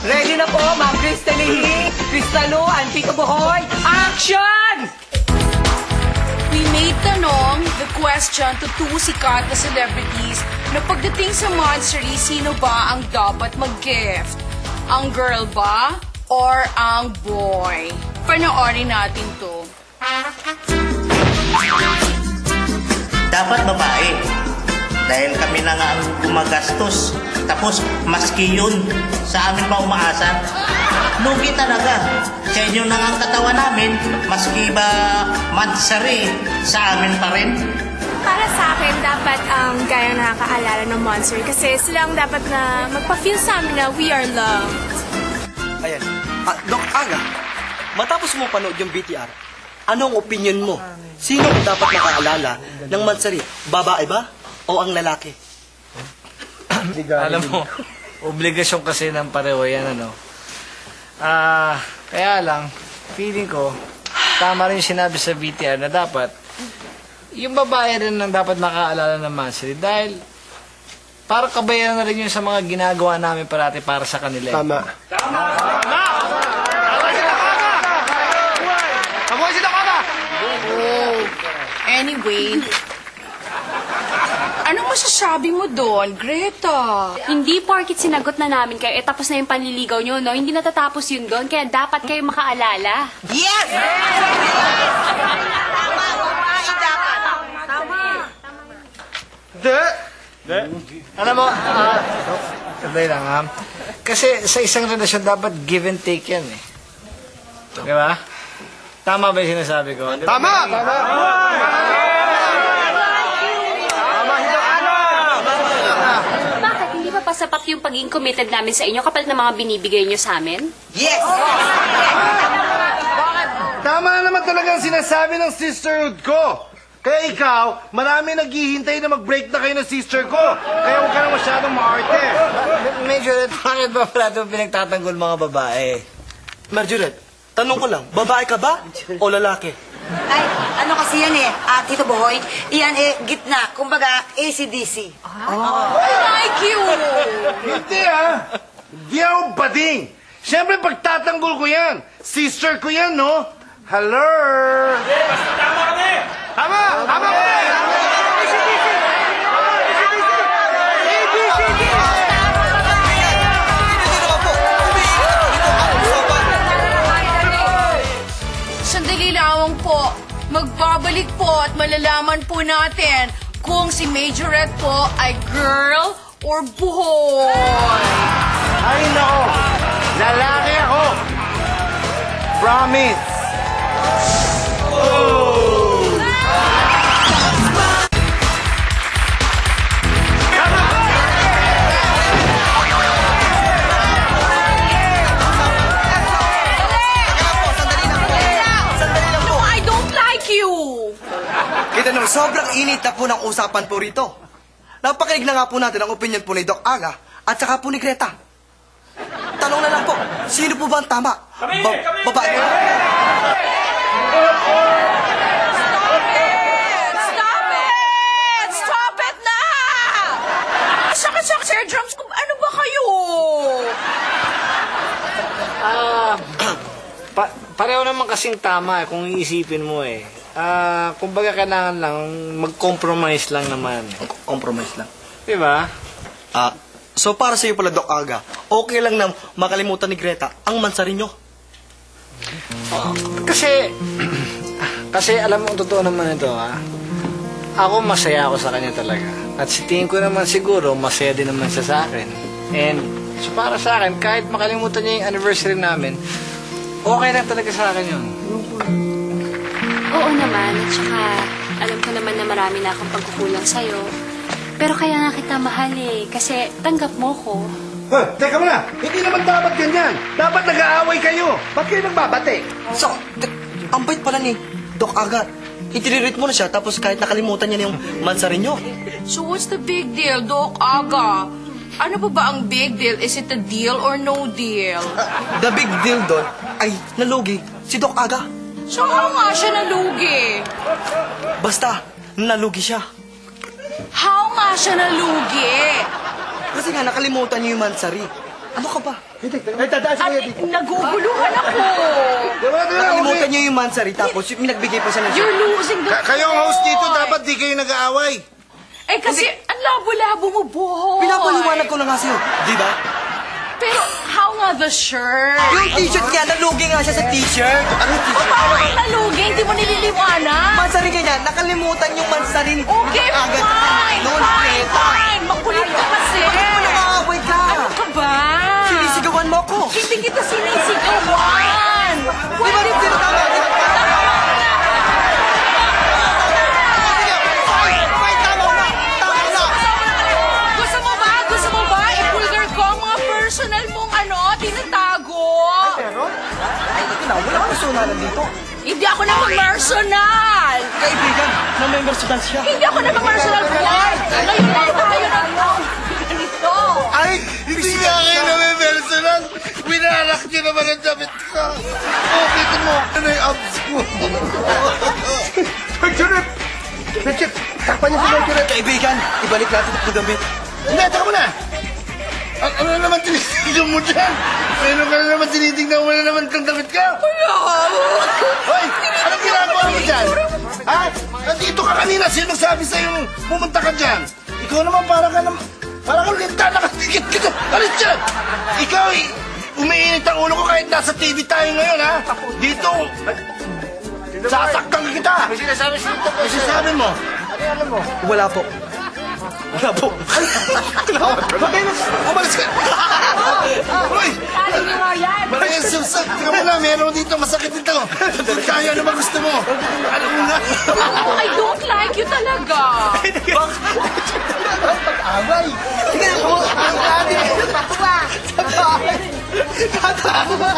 Ready na po, Ma'am Cristalihi, Cristalo, Auntie Kabuhoy. Action! We made tanong, the question to two sikat na celebrities na pagdating sa monstery, sino ba ang dapat mag-gift? Ang girl ba or ang boy? Panoorin natin to. Dapat babae. Dahil kami na nga ang gumagastos. Tapos, maski yun, sa amin pa umaasa. Lugi talaga. Sa inyo na nga ang katawan namin, maski ba mansari, sa amin pa rin. Para sa akin, dapat ang gaya nakakaalala ng monster kasi silang dapat na magpa-feel sa amin na we are loved. Ayan. Doc Aga, matapos mo panood yung BTR, anong opinion mo? Sino ang dapat nakaalala ng mansari? Babae ba o ang lalaki? Alam mo, obligasyon kasi ng pareho yan, ano. Kaya lang, feeling ko, tama rin yung sinabi sa BTR na dapat, yung babae rin ang dapat makaalala ng mansari dahil para kabayaran na rin yun sa mga ginagawa namin parati para sa kanila. Tama. Anyway, anong masasabi mo doon, Greta? Hindi porkit sinagot na namin kayo, tapos na yung panliligaw nyo, no? Hindi natatapos yun doon, kaya dapat kayo makaalala. Yes! Alam mo, sabay lang, ha? Kasi sa isang relasyon dapat give and take yan, eh. Di ba? Tama ba yung sinasabi ko? Tama! Bakit? Hindi ba pasapat yung pagiging committed namin sa inyo kapalit ng mga binibigay nyo sa amin? Yes! Tama naman talaga ang sinasabi ng sisterhood ko. Kaya ikaw, marami naghihintay na mag-break na kayo ng sister ko. Kaya huwag ka na masyadong maarte. Marjorie, bakit ba pala itong pinagtatanggol mga babae? Marjorie, tanong ko lang, babae ka ba o lalaki? Ay, ano kasi yan eh, Tito Boy? Iyan gitna. Kumbaga, AC/DC. I like you! Hindi Hindi ako bading. Siyempre, pagtatanggol ko yan. Sister ko yan, no? Hello? Tama kami! Tama! Tama kami! Sandali lamang po. Magbabalik po at malalaman po natin kung si Majorette po ay girl or boy. Ay, nako! Lalaki ako! Promise! No, I don't like you. Kita naman, sobrang init na po ng usapan po rito. Napakinig na nga po natin ang opinion po ni Doc Aga at saka po ni Greta. Tanong na lang po, sino po ba ang tama? Babae po? Stop it na! Sakit-sakit sa drums ko. Ano ba kayo? Pareho naman kasing tama kung iisipin mo eh. Kumbaga kailangan lang mag-compromise lang naman. Compromise lang. Di ba? So para sa iyo pala, Doc Aga, okay lang na makalimutan ni Greta ang mansari nyo? Kasi alam mo, totoo naman ito, ha? Ako masaya ako sa kanya talaga. At si tingin ko naman siguro, masaya din naman siya sa akin. And so para sa akin, kahit makalimutan niya yung anniversary namin, okay lang talaga sa akin yun. Oo naman, at saka alam ko naman na marami na akong pagkukulang sa'yo. Pero kaya nga kita mahal eh, kasi tanggap mo ko. Teka muna, hindi naman dapat ganyan. Dapat nag-aaway kayo. Ba't kayo nagbabate? So, ang bait pala ni Doc Aga. Itinirit mo na siya, tapos kahit nakalimutan niya na yung mansari nyo. So what's the big deal, Doc Aga? Ano pa ba ang big deal? Is it a deal or no deal? The big deal doon ay nalugi si Doc Aga. Saka nga siya nalugi. Basta, nalugi siya. How nga siya nalugi? Kasi nga, nga, nakalimutan niyo yung mansari. Ano ka ba? Naguguluhan ako. Nakalimutan niyo yung mansari, tapos yung nagbigay pa siya ng... You're losing the Kayong host dito, dapat di kayo nag-aaway. Eh kasi, ang labo-labo mo, boy. Pinapaliwanag ko na nga sa'yo, di ba? Pero, how nga the shirt? Yung t-shirt nga, nalugi nga siya sa t-shirt. Ano yung t-shirt? Paano kang nalugi? Hindi mo nililiwanag. Mansari ka niya, nakalimutan yung mansari. Okay, Agad. fine. No, Fine, Greta. fine. Makulit ka kasi. Bakit mo nakakaway ka? Ano ka ba? Sinisigawan mo ko. Hindi kita sinisigawan. Di ba rin tama? Gusto mo ba? I-pulgar ko ang mga personal mong tinatago. Ay, ito na, wala kang personalan dito. Hindi ako naman personal. Kaibigan, na may personal siya. Hindi ako naman personal boy. Ngayon lang tayo ng ganito. Ay, hindi nga kayo namin personal. Winalak niyo naman ang damit ko. Oh, kita mo, ano yung abs ko. Pagsunod! Richard, takpan niyo si Richard. Kaibigan, ibalik natin ang damit. Hindi, taka mo na. Ano naman tinitignan mo dyan? Meron ka na naman tinitignan, wala naman kang damit ka. Hoy, anong ginagawa mo dyan? Ha? Nandito ka kanina, sino sabi sa'yo pumunta ka dyan? Ikaw naman parang kang linta, nakatikit ka dyan. Alis dyan! Ikaw, umiinit ang ulo ko kahit nasa TV tayo ngayon, ha? Dito, sasaktan kita. May sinasabi siya ito po. Ano sinasabi mo? Ano yung alam mo? Wala po. Wala po. Umalis ka! Uy! Tali niyo nga yan. Maraming susak! Tika mo na, meron dito, masakit dito. Doon tayo, ano ba gusto mo? Alam mo na. Alam mo, I don't like you talaga. Pag-away! Sige, ang dami! Tatawa!